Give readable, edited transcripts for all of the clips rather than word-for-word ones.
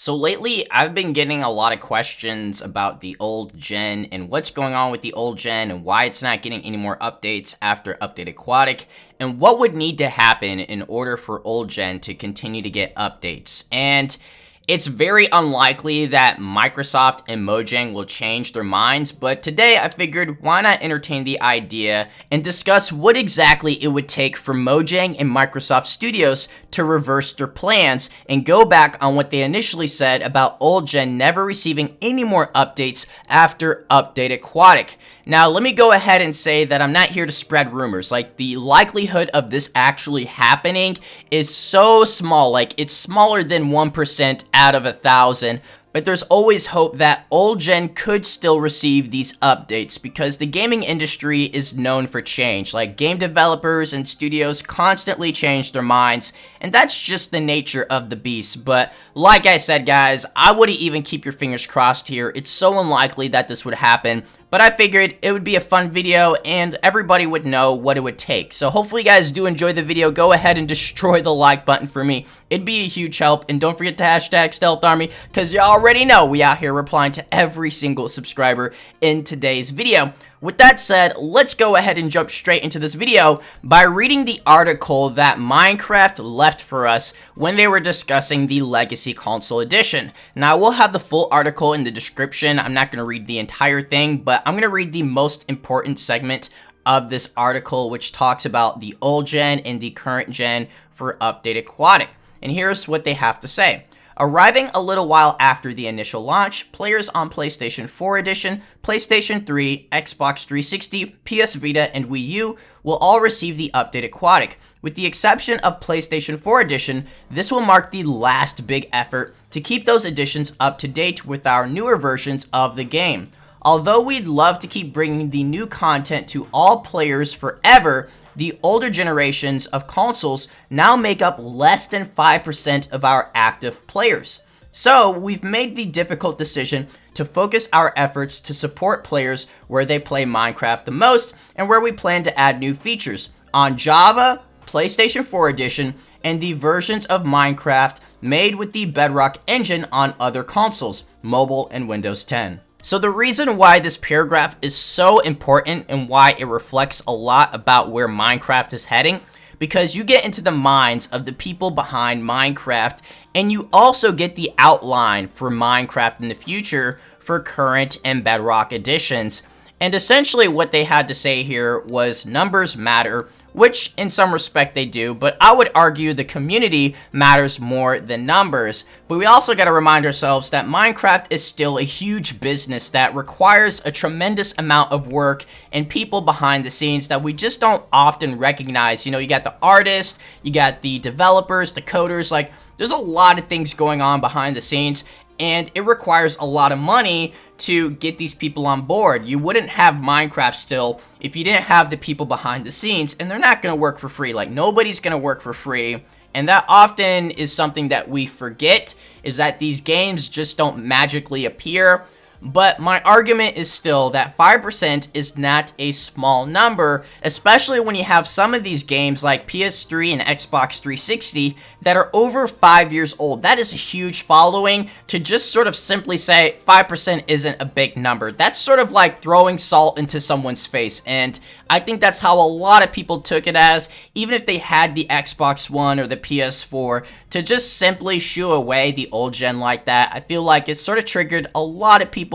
So lately, I've been getting a lot of questions about the old gen and what's going on with the old gen and why it's not getting any more updates after Update Aquatic and what would need to happen in order for old gen to continue to get updates. And it's very unlikely that Microsoft and Mojang will change their minds, but today I figured why not entertain the idea and discuss what exactly it would take for Mojang and Microsoft Studios to reverse their plans and go back on what they initially said about old gen never receiving any more updates after Update Aquatic. Now, let me go ahead and say that I'm not here to spread rumors. Like, the likelihood of this actually happening is so small. Like, it's smaller than 1% out of 1,000. But there's always hope that old gen could still receive these updates because the gaming industry is known for change. Like, game developers and studios constantly change their minds, and that's just the nature of the beast. But like I said, guys, I wouldn't even keep your fingers crossed here. It's so unlikely that this would happen. But I figured it would be a fun video and everybody would know what it would take. So hopefully you guys do enjoy the video. Go ahead and destroy the like button for me. It'd be a huge help. And don't forget to hashtag Stealth Army because you already know we out here replying to every single subscriber in today's video. With that said, let's go ahead and jump straight into this video by reading the article that Minecraft left for us when they were discussing the Legacy Console Edition. Now, I will have the full article in the description. I'm not going to read the entire thing, but I'm going to read the most important segment of this article, which talks about the old gen and the current gen for Update Aquatic. And here's what they have to say. Arriving a little while after the initial launch, players on PlayStation 4 Edition, PlayStation 3, Xbox 360, PS Vita, and Wii U will all receive the Update Aquatic. With the exception of PlayStation 4 Edition, this will mark the last big effort to keep those editions up to date with our newer versions of the game. Although we'd love to keep bringing the new content to all players forever, the older generations of consoles now make up less than 5% of our active players. So we've made the difficult decision to focus our efforts to support players where they play Minecraft the most and where we plan to add new features on Java, PlayStation 4 Edition, and the versions of Minecraft made with the Bedrock Engine on other consoles, mobile and Windows 10. So the reason why this paragraph is so important and why it reflects a lot about where Minecraft is heading, because you get into the minds of the people behind Minecraft and you also get the outline for Minecraft in the future for current and Bedrock editions. And essentially what they had to say here was numbers matter, which in some respect they do, but I would argue the community matters more than numbers. But we also got to remind ourselves that Minecraft is still a huge business that requires a tremendous amount of work and people behind the scenes that we just don't often recognize. You know, you got the artists, you got the developers, the coders, like there's a lot of things going on behind the scenes. And it requires a lot of money to get these people on board. You wouldn't have Minecraft still if you didn't have the people behind the scenes, and they're not going to work for free. Like, nobody's going to work for free. And that often is something that we forget, is that these games just don't magically appear. But my argument is still that 5% is not a small number, especially when you have some of these games like PS3 and Xbox 360 that are over 5 years old. That is a huge following to just sort of simply say 5% isn't a big number. That's sort of like throwing salt into someone's face, and I think that's how a lot of people took it as, even if they had the Xbox One or the PS4, to just simply shoo away the old gen like that. I feel like it sort of triggered a lot of people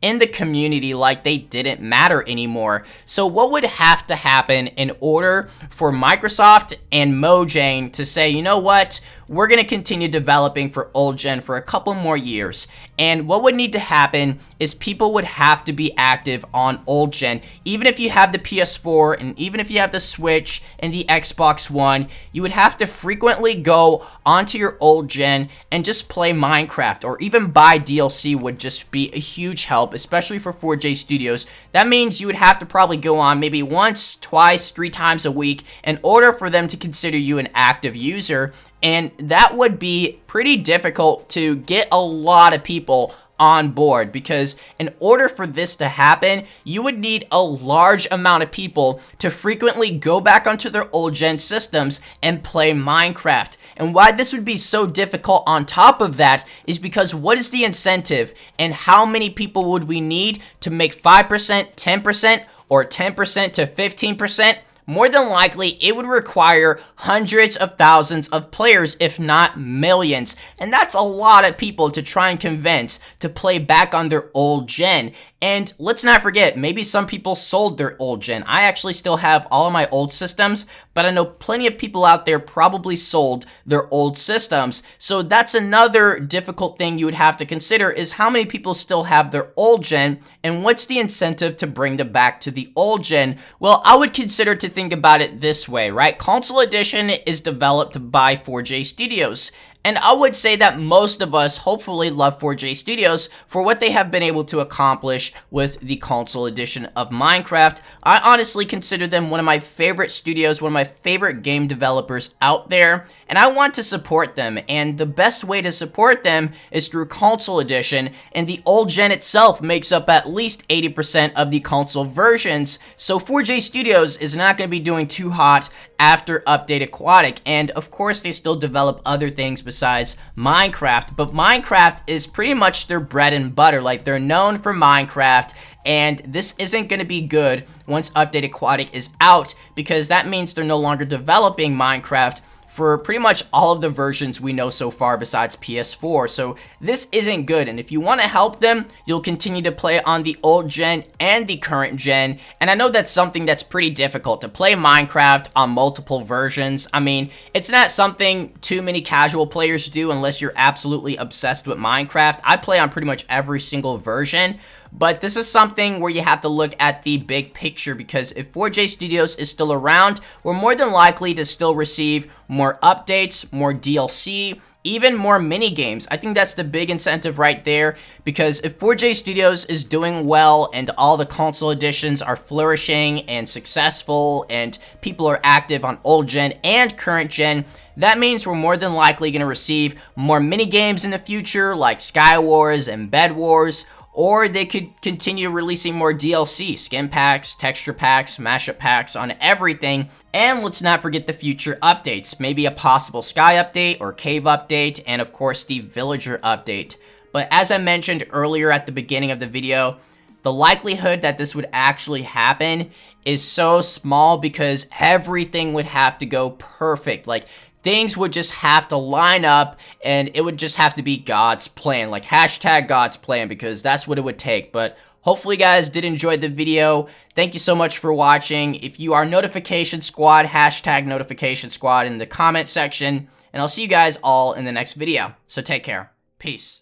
in the community like they didn't matter anymore. So what would have to happen in order for Microsoft and Mojang to say, you know what, we're going to continue developing for old gen for a couple more years? And what would need to happen is people would have to be active on old gen. Even if you have the PS4 and even if you have the Switch and the Xbox One, you would have to frequently go onto your old gen and just play Minecraft, or even buy DLC would just be a huge help, especially for 4J Studios. That means you would have to probably go on maybe once, twice, 3 times a week in order for them to consider you an active user. And that would be pretty difficult to get a lot of people on board, because in order for this to happen, you would need a large amount of people to frequently go back onto their old gen systems and play Minecraft. And why this would be so difficult on top of that is because what is the incentive, and how many people would we need to make 5%, 10%, or 10% to 15%? More than likely, it would require hundreds of thousands of players, if not millions. And that's a lot of people to try and convince to play back on their old gen. And let's not forget, maybe some people sold their old gen. I actually still have all of my old systems, but I know plenty of people out there probably sold their old systems. So that's another difficult thing you would have to consider, is how many people still have their old gen, and what's the incentive to bring them back to the old gen? Well, I would consider to think about it this way, right? Console Edition is developed by 4J Studios. And I would say that most of us hopefully love 4J Studios for what they have been able to accomplish with the console edition of Minecraft. I honestly consider them one of my favorite studios, one of my favorite game developers out there, and I want to support them. And the best way to support them is through console edition, and the old gen itself makes up at least 80% of the console versions. So 4J Studios is not going to be doing too hot after Update Aquatic, and of course they still develop other things besides Minecraft, but Minecraft is pretty much their bread and butter. Like, they're known for Minecraft, and this isn't going to be good once Update Aquatic is out, because that means they're no longer developing Minecraft for pretty much all of the versions we know so far besides PS4. So this isn't good, and if you want to help them, you'll continue to play on the old gen and the current gen. And I know that's something that's pretty difficult, to play Minecraft on multiple versions. I mean, it's not something too many casual players do unless you're absolutely obsessed with Minecraft. I play on pretty much every single version. But this is something where you have to look at the big picture, because if 4J Studios is still around, we're more than likely to still receive more updates, more DLC, even more mini games. I think that's the big incentive right there, because if 4J Studios is doing well and all the console editions are flourishing and successful and people are active on old gen and current gen, that means we're more than likely going to receive more mini games in the future, like Sky Wars and Bed Wars. Or they could continue releasing more DLC, skin packs, texture packs, mashup packs on everything. And let's not forget the future updates, maybe a possible Sky update or Cave update, and of course the Villager update. But as I mentioned earlier at the beginning of the video, the likelihood that this would actually happen is so small, because everything would have to go perfect. Like, things would just have to line up, and it would just have to be God's plan, like hashtag God's plan, because that's what it would take. But hopefully you guys did enjoy the video. Thank you so much for watching. If you are Notification Squad, hashtag Notification Squad in the comment section, and I'll see you guys all in the next video. So take care. Peace.